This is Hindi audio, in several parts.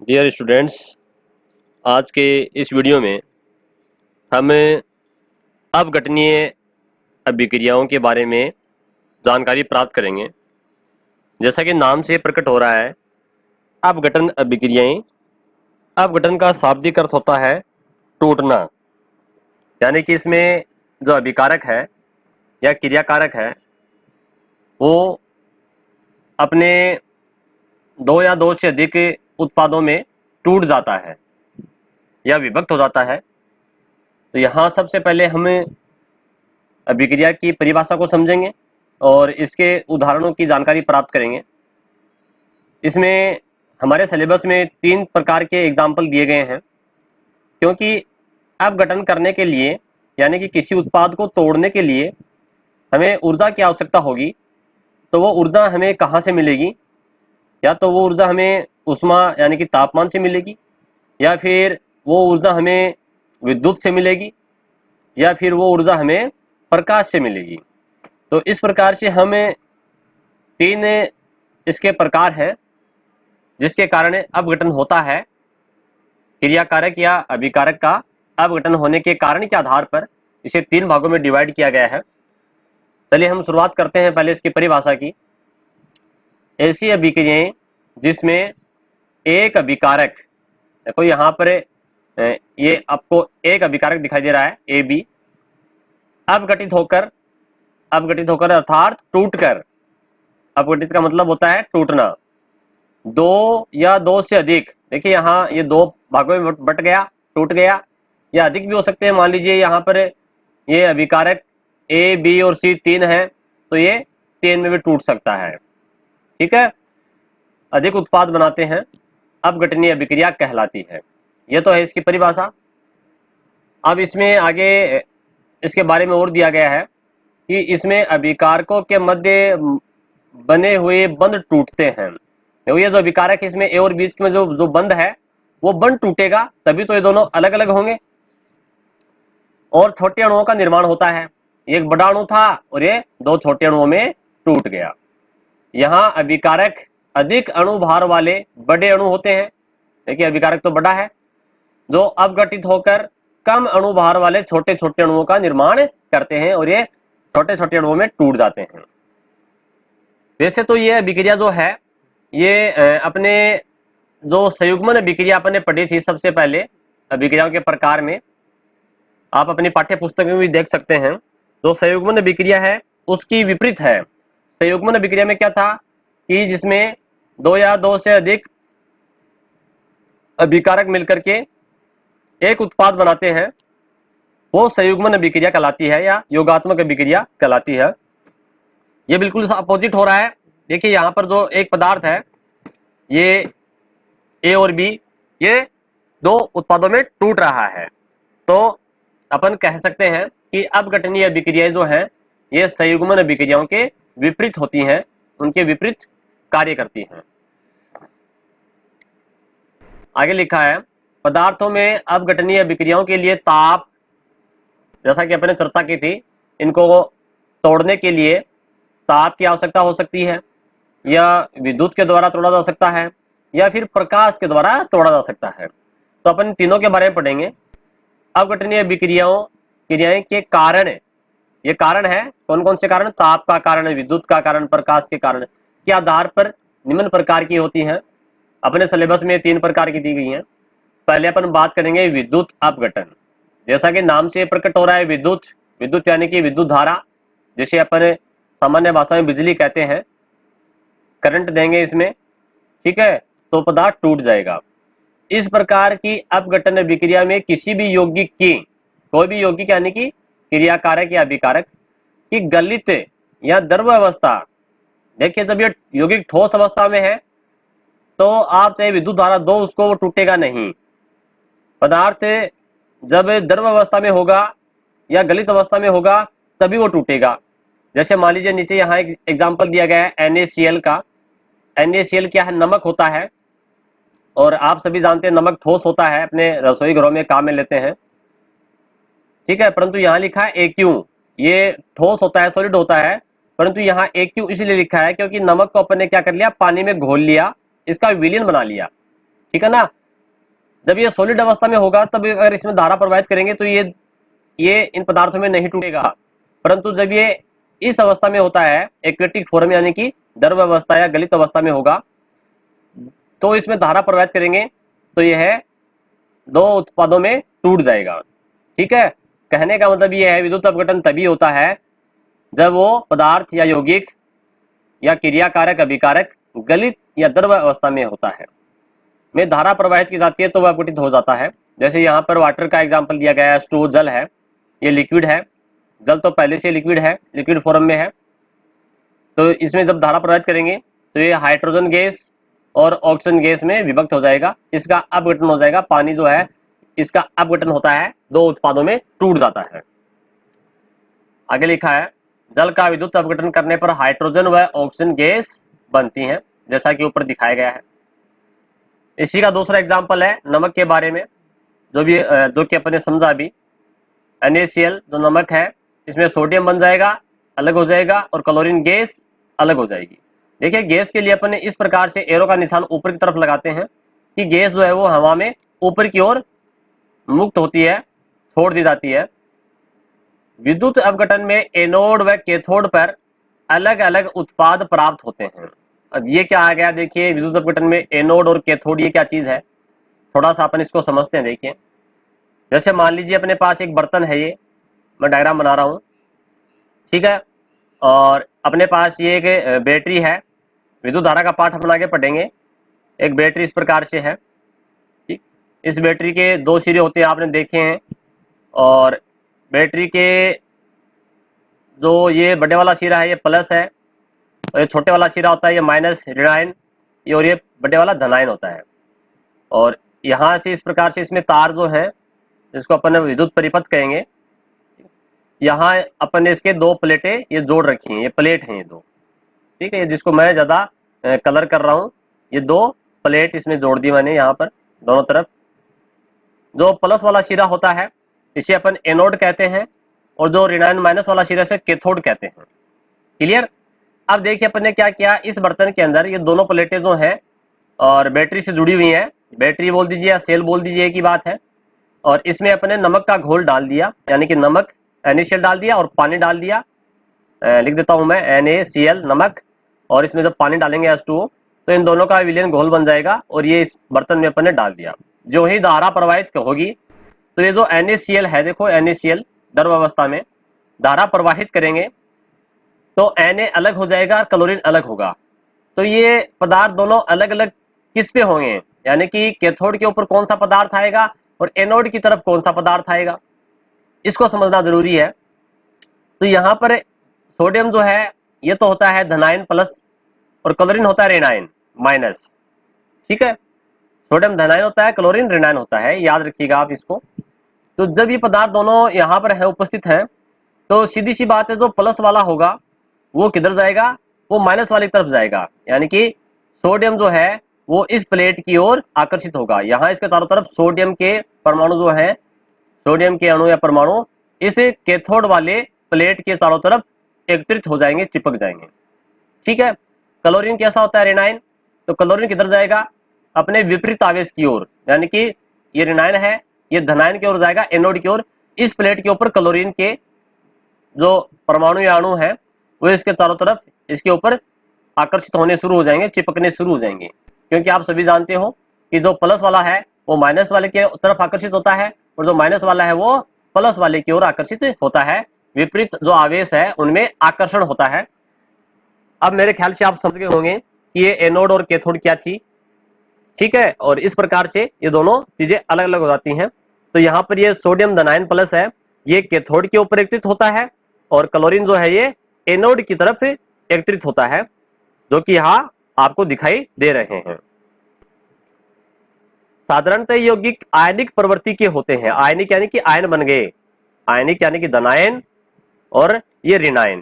डियर स्टूडेंट्स, आज के इस वीडियो में हम अपघटनीय अभिक्रियाओं के बारे में जानकारी प्राप्त करेंगे। जैसा कि नाम से प्रकट हो रहा है, अपघटन अभिक्रियाएं। अपघटन का शाब्दिक अर्थ होता है टूटना, यानी कि इसमें जो अभिकारक है या क्रियाकारक है वो अपने दो या दो से अधिक उत्पादों में टूट जाता है या विभक्त हो जाता है। तो यहाँ सबसे पहले हम अभिक्रिया की परिभाषा को समझेंगे और इसके उदाहरणों की जानकारी प्राप्त करेंगे। इसमें हमारे सिलेबस में 3 प्रकार के एग्जाम्पल दिए गए हैं, क्योंकि अपघटन करने के लिए यानी कि किसी उत्पाद को तोड़ने के लिए हमें ऊर्जा की आवश्यकता होगी। तो वो ऊर्जा हमें कहाँ से मिलेगी? या तो वो ऊर्जा हमें ऊष्मा यानी कि तापमान से मिलेगी, या फिर वो ऊर्जा हमें विद्युत से मिलेगी, या फिर वो ऊर्जा हमें प्रकाश से मिलेगी। तो इस प्रकार से हमें 3 इसके प्रकार हैं जिसके कारण अपघटन होता है। क्रियाकारक या अभिकारक का अपघटन होने के कारण के आधार पर इसे 3 भागों में डिवाइड किया गया है। चलिए हम शुरुआत करते हैं पहले इसकी परिभाषा की। ऐसी अभिक्रियाएं जिसमें एक अभिकारक, देखो यहाँ पर ये आपको एक अभिकारक दिखाई दे रहा है ए बी, अपघटित होकर अर्थात टूटकर, अपघटित का मतलब होता है टूटना, 2 या 2 से अधिक, देखिए यहाँ ये 2 भागों में बट गया, टूट गया, या अधिक भी हो सकते हैं। मान लीजिए यहाँ पर ये अभिकारक ए बी और सी 3 है, तो ये 3 में भी टूट सकता है। ठीक है, अधिक उत्पाद बनाते हैं, अपघटनीय अभिक्रिया कहलाती है। ये तो है इसकी परिभाषा। अब इसमें आगे इसके बारे में और दिया गया है कि इसमें अभिकारकों के मध्य बने हुए बंध टूटते हैं। देखो ये जो अभिकारक है इसमें ए और बीच में जो बंध है वो बंध टूटेगा, तभी तो ये दोनों अलग अलग होंगे और छोटे अणुओं का निर्माण होता है। एक बड़ा अणु था और ये 2 छोटे अणुओं में टूट गया। यहाँ अभिकारक अधिक अणु भार वाले बड़े अणु होते हैं। देखिए अभिकारक तो बड़ा है, जो अपघटित होकर कम अणु भार वाले छोटे छोटे अणुओं का निर्माण करते हैं और ये छोटे छोटे अणुओं में टूट जाते हैं। वैसे तो ये अभिक्रिया जो है ये अपने जो संयुग्मन अभिक्रिया अपने पढ़ी थी सबसे पहले अभिक्रियाओं के प्रकार में, आप अपनी पाठ्य पुस्तक में भी देख सकते हैं। जो संयुग्मन अभिक्रिया है उसकी विपरीत है। संयुग्मन अभिक्रिया में क्या था कि जिसमें 2 या 2 से अधिक अभिकारक मिलकर के एक उत्पाद बनाते हैं, वो संयुग्मन अभिक्रिया कहलाती है या योगात्मक अभिक्रिया कहलाती है। ये बिल्कुल अपोजिट हो रहा है। देखिए यहाँ पर जो एक पदार्थ है ये ए और बी, ये 2 उत्पादों में टूट रहा है, तो अपन कह सकते हैं कि अपघटनीय अभिक्रियाएं जो हैं ये संयुग्मन अभिक्रियाओं के विपरीत होती हैं, उनके विपरीत कार्य करती हैं। आगे लिखा है पदार्थों में अपघटनीय अभिक्रियाओं के लिए ताप, जैसा कि अपने चर्चा की थी, इनको तोड़ने के लिए ताप की आवश्यकता हो सकती है, या विद्युत के द्वारा तोड़ा जा सकता है, या फिर प्रकाश के द्वारा तोड़ा जा सकता है। तो अपन तीनों के बारे में पढ़ेंगे। अपघटनीय क्रियाएं के कारण, ये कारण है कौन कौन से कारण? ताप का कारण, विद्युत का कारण, प्रकाश के कारण के आधार पर निम्न प्रकार की होती हैं। अपने सिलेबस में 3 प्रकार की दी गई हैं। पहले अपन बात करेंगे विद्युत अपघटन। जैसा कि नाम से प्रकट हो रहा है विद्युत यानी कि विद्युत धारा, जिसे अपन सामान्य भाषा में बिजली कहते हैं। करंट देंगे इसमें, ठीक है, तो पदार्थ टूट जाएगा। इस प्रकार की अपघटन अभिक्रिया में किसी भी यौगिक की, कोई भी यौगिक यानी कि क्रियाकारक या अभिकारक की गलित या द्रव अवस्था, देखिए जब ये यौगिक ठोस अवस्था में है तो आप चाहे विद्युत धारा दो उसको, वो टूटेगा नहीं। पदार्थ जब द्रव अवस्था में होगा या गलित अवस्था में होगा तभी वो टूटेगा। जैसे मान लीजिए नीचे यहाँ एक एग्जाम्पल दिया गया है NaCl का। NaCl क्या है? नमक होता है, और आप सभी जानते हैं नमक ठोस होता है, अपने रसोई घरों में काम में लेते हैं, ठीक है। परंतु यहाँ लिखा है AQ, ये ठोस होता है, सॉलिड होता है, परंतु यहाँ AQ इसलिए लिखा है क्योंकि नमक को अपन ने क्या कर लिया? पानी में घोल लिया, इसका विलयन बना लिया। ठीक है ना। जब ये सॉलिड अवस्था में होगा तब अगर इसमें धारा प्रवाहित करेंगे तो ये इन पदार्थों में नहीं टूटेगा, परंतु जब ये इस अवस्था में होता है एक्वेटिक फॉर्म यानी कि द्रव अवस्था या गलित अवस्था में होगा, तो इसमें धारा प्रवाहित करेंगे तो यह दो उत्पादों में टूट जाएगा। ठीक है, कहने का मतलब यह है विद्युत अपघटन तभी होता है जब वो पदार्थ या यौगिक या क्रियाकारक अभिकारक गलित या द्रव अवस्था में होता है, में धारा प्रवाहित की जाती है तो वह अपघटित हो जाता है। जैसे यहाँ पर वाटर का एग्जाम्पल दिया गया है, H2O जल है, ये लिक्विड है, जल तो पहले से लिक्विड है, लिक्विड फॉर्म में है, तो इसमें जब धारा प्रवाहित करेंगे तो ये हाइड्रोजन गैस और ऑक्सीजन गैस में विभक्त हो जाएगा, इसका अपघटन हो जाएगा। पानी जो है इसका अपघटन होता है, दो उत्पादों में टूट जाता है। आगे लिखा है जल का विद्युत अपघटन करने पर हाइड्रोजन व ऑक्सीजन गैस बनती हैं, जैसा कि ऊपर दिखाया गया है। इसी का दूसरा एग्जाम्पल है नमक के बारे में, जो कि अपन ने समझा अभी। NaCl जो नमक है इसमें सोडियम बन जाएगा, अलग हो जाएगा, और क्लोरीन गैस अलग हो जाएगी। देखिए गैस के लिए अपन ने इस प्रकार से एरो का निशान ऊपर की तरफ लगाते हैं कि गैस जो है वो हवा में ऊपर की ओर मुक्त होती है, छोड़ दी जाती है। विद्युत अपघटन में एनोड व कैथोड पर अलग अलग उत्पाद प्राप्त होते हैं। अब ये क्या आ गया, देखिए विद्युत अपघटन में एनोड और कैथोड ये क्या चीज है, थोड़ा सा अपन इसको समझते हैं। देखिए जैसे मान लीजिए अपने पास एक बर्तन है, ये मैं डायग्राम बना रहा हूँ, ठीक है, और अपने पास ये एक बैटरी है। विद्युत धारा का पाठ अपन आगे पढ़ेंगे। एक बैटरी इस प्रकार से है, ठीक, इस बैटरी के दो सिरे होते हैं, आपने देखे हैं, और बैटरी के जो ये बड़े वाला सिरा है ये प्लस है, और ये छोटे वाला सिरा होता है ये माइनस ऋणायन, और ये बड़े वाला धनायन होता है। और यहाँ से इस प्रकार से इसमें तार जो है जिसको अपन विद्युत परिपथ कहेंगे, यहाँ अपन ने इसके दो प्लेटें ये जोड़ रखी हैं, ये प्लेट हैं ये दो, ठीक है, जिसको मैं ज़्यादा कलर कर रहा हूँ, ये दो प्लेट इसमें जोड़ दी मैंने यहाँ पर दोनों तरफ। जो प्लस वाला सिरा होता है इसे अपन एनोड कहते हैं, और जो ऋणायन माइनस वाला सिरा से कैथोड कहते हैं। क्लियर। अब देखिए अपन ने क्या किया, इस बर्तन के अंदर ये दोनों प्लेटें जो हैं और बैटरी से जुड़ी हुई हैं, बैटरी बोल दीजिए या सेल बोल दीजिए, एक ही बात है, और इसमें अपने नमक का घोल डाल दिया, यानी कि नमक NaCl डाल दिया और पानी डाल दिया। लिख देता हूं मैं NaCl नमक, और इसमें जब पानी डालेंगे H2O तो इन दोनों का विलयन घोल बन जाएगा, और ये इस बर्तन में अपन ने डाल दिया। जो ही धारा प्रवाहित होगी तो ये जो NaCl है, देखो NaCl द्रव अवस्था में धारा प्रवाहित करेंगे तो Na अलग हो जाएगा और क्लोरीन अलग होगा। तो ये पदार्थ दोनों अलग अलग किस पे होंगे, यानी कि कैथोड के ऊपर कौन सा पदार्थ आएगा और एनोड की तरफ कौन सा पदार्थ आएगा, इसको समझना जरूरी है। तो यहाँ पर सोडियम जो है ये तो होता है धनायन प्लस, और क्लोरीन होता है ऋणायन माइनस। ठीक है, सोडियम धनायन होता है, क्लोरीन ऋणायन होता है, याद रखिएगा आप इसको। तो जब ये पदार्थ दोनों यहाँ पर है उपस्थित हैं तो सीधी सी बात है, जो प्लस वाला होगा वो किधर जाएगा, वो माइनस वाली तरफ जाएगा, यानी कि सोडियम जो है वो इस प्लेट की ओर आकर्षित होगा। यहाँ इसके चारों तरफ सोडियम के परमाणु जो है, सोडियम के अणु या परमाणु इस कैथोड वाले प्लेट के चारों तरफ एकत्रित हो जाएंगे, चिपक जाएंगे। ठीक है, क्लोरीन कैसा होता है ऋणायन, तो क्लोरीन किधर जाएगा, अपने विपरीत आवेश की ओर, यानी कि ये ऋणायन है ये धनायन की ओर जाएगा, एनोड की ओर। इस प्लेट के ऊपर क्लोरीन के जो परमाणु या अणु है वो इसके चारों तरफ इसके ऊपर आकर्षित होने शुरू हो जाएंगे, चिपकने शुरू हो जाएंगे, क्योंकि आप सभी जानते हो कि जो प्लस वाला है वो माइनस वाले के तरफ आकर्षित होता है, और जो माइनस वाला है वो प्लस वाले की ओर आकर्षित होता है। विपरीत जो आवेश है उनमें आकर्षण होता है। अब मेरे ख्याल से आप समझ गए होंगे कि ये एनोड और कैथोड क्या थी। ठीक है, और इस प्रकार से ये दोनों चीजें अलग अलग हो जाती हैं। तो यहाँ पर ये सोडियम धनायन प्लस है, ये कैथोड के ऊपर एकत्रित होता है, और क्लोरीन जो है ये एनोड की तरफ एकत्रित होता है, जो कि यहाँ आपको दिखाई दे रहे हैं। साधारणतः यौगिक आयनिक प्रवृत्ति के होते हैं। आयनिक यानी कि आयन बन गए, आयनिक यानी कि धनायन और ये ऋणायन।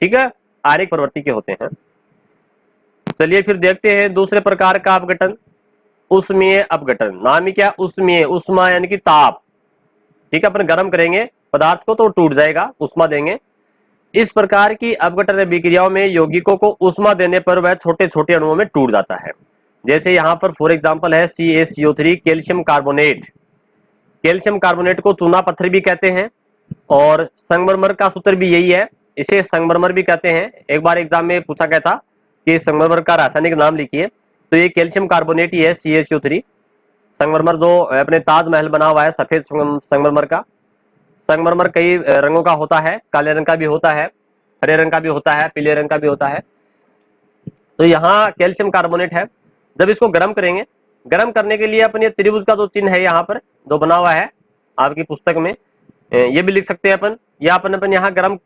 ठीक है, आयनिक प्रवृत्ति के होते हैं। चलिए फिर देखते हैं दूसरे प्रकार का अपघटन, उष्मीय अपघटन। नाम ही क्या, उष्मीय, उष्मा यानी कि ताप। ठीक है, अपन गर्म करेंगे पदार्थ को तो टूट जाएगा, उष्मा देंगे। इस प्रकार की अपघटन विक्रियाओं में यौगिकों को उष्मा देने पर वह छोटे छोटे अणुओं में टूट जाता है। जैसे यहाँ पर फॉर एग्जांपल है CaCO3 calcium carbonate. Calcium carbonate को चूना पत्थर भी कहते हैं और संगमरमर का सूत्र भी यही है, इसे संगमरमर भी कहते हैं। एक बार एग्जाम में पूछा गया था कि संगमरमर का रासायनिक नाम लिखिए, तो ये कैल्शियम कार्बोनेट ही है CaCO3। संगमरमर जो अपने ताजमहल बना हुआ है सफेद संगमरमर का। संगमरमर कई रंगों का होता है, काले रंग का भी होता है, हरे रंग का भी होता है, पीले रंग का भी होता है। तो यहाँ कैल्शियम कार्बोनेट है। जब इसको गर्म करेंगे, गर्म करने के लिए अपन ये त्रिभुज का जो चिन्ह है यहाँ पर जो बना हुआ है आपकी पुस्तक में, ये भी लिख सकते हैं अपन, या अपन यहाँ गर्म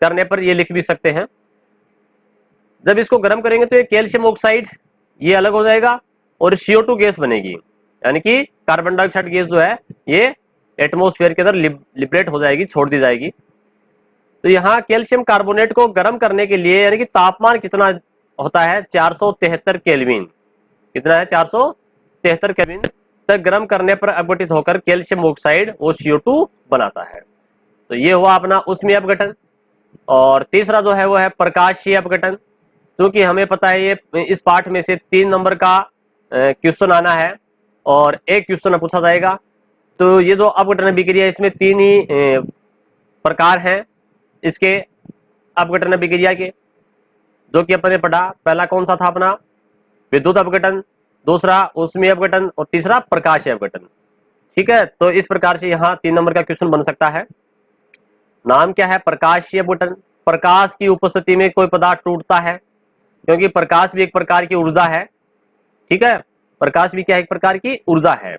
करने पर ये लिख भी सकते हैं। जब इसको गर्म करेंगे तो ये कैल्शियम ऑक्साइड ये अलग हो जाएगा और CO2 गैस बनेगी, यानी कि कार्बन डाइऑक्साइड गैस जो है ये एटमॉस्फेयर के अंदर लिबरेट हो जाएगी, छोड़ दी जाएगी। तो यहाँ कैल्शियम कार्बोनेट को गर्म करने के लिए यानी कि तापमान कितना होता है 473 केल्विन, कितना है 473 केल्विन तक गर्म करने पर अपघटित होकर कैल्शियम ऑक्साइड और CO2 बनाता है। तो ये हुआ अपना उष्मीय अपघटन। और तीसरा जो है वो है प्रकाशीय अपघटन। क्योंकि हमें पता है ये इस पाठ में से 3 नंबर का क्वेश्चन आना है और एक क्वेश्चन पूछा जाएगा। तो ये जो अपघटन अभिक्रिया इसमें 3 ही प्रकार हैं इसके अपघटन अभिक्रिया के, जो कि अपन ने पढ़ा। पहला कौन सा था अपना विद्युत अपघटन, दूसरा उष्मीय अपघटन और तीसरा प्रकाशीय अपघटन। ठीक है, तो इस प्रकार से यहाँ 3 नंबर का क्वेश्चन बन सकता है। नाम क्या है? प्रकाशीय अपघटन। प्रकाश की उपस्थिति में कोई पदार्थ टूटता है, क्योंकि प्रकाश भी एक प्रकार की ऊर्जा है। ठीक है, प्रकाश भी क्या है? एक प्रकार की ऊर्जा है।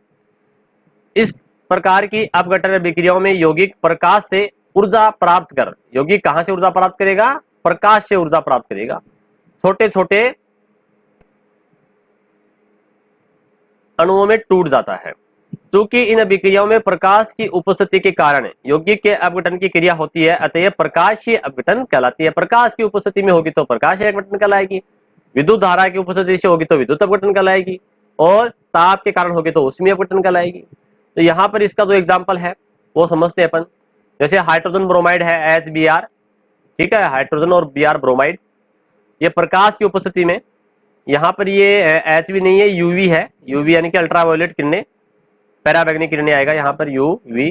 इस प्रकार की अपघटन अभिक्रियाओं में यौगिक प्रकाश से ऊर्जा प्राप्त कर, यौगिक कहां से ऊर्जा प्राप्त करेगा? प्रकाश से ऊर्जा प्राप्त करेगा। छोटे छोटे अणुओं में टूट जाता है। चूंकि इन अभिक्रियाओं में प्रकाश की उपस्थिति के कारण यौगिक के अपघटन की क्रिया होती है, अतः प्रकाशीय अपघटन कहलाती है। प्रकाश की उपस्थिति में होगी तो प्रकाशीय अपघटन कहलाएगी, विद्युत धारा की उपस्थिति से होगी तो विद्युत अपघटन कहलाएगी, और ताप के कारण होगी तो उष्मीय अपघटन कहलाएगी। तो यहाँ पर इसका जो एग्जाम्पल है वो समझते हैं अपन। जैसे हाइड्रोजन ब्रोमाइड है HBr, ठीक है, हाइड्रोजन और Br ब्रोमाइड, ये प्रकाश की उपस्थिति में, यहाँ पर ये H भी नहीं है, UV है, UV यानी कि अल्ट्रावायोलेट किरणें, पैराबैंगनी किरणें आएगा यहाँ पर UV।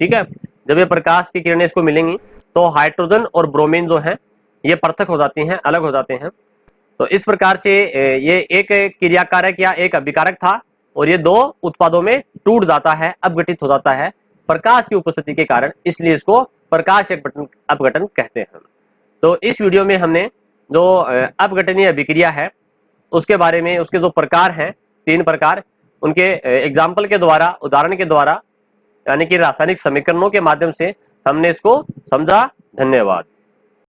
ठीक है, जब ये प्रकाश की किरणें इसको मिलेंगी तो हाइड्रोजन और ब्रोमीन जो है ये पृथक हो जाती हैं, अलग हो जाते हैं। तो इस प्रकार से ये एक क्रियाकारक या एक अभिकारक था और ये 2 उत्पादों में टूट जाता है, अपघटित हो जाता है प्रकाश की उपस्थिति के कारण, इसलिए इसको प्रकाशीय अपघटन कहते हैं। तो इस वीडियो में हमने जो अपघटनीय अभिक्रिया है उसके बारे में, उसके जो प्रकार हैं 3 प्रकार, उनके एग्जाम्पल के द्वारा, उदाहरण के द्वारा, यानी कि रासायनिक समीकरणों के माध्यम से हमने इसको समझा। धन्यवाद।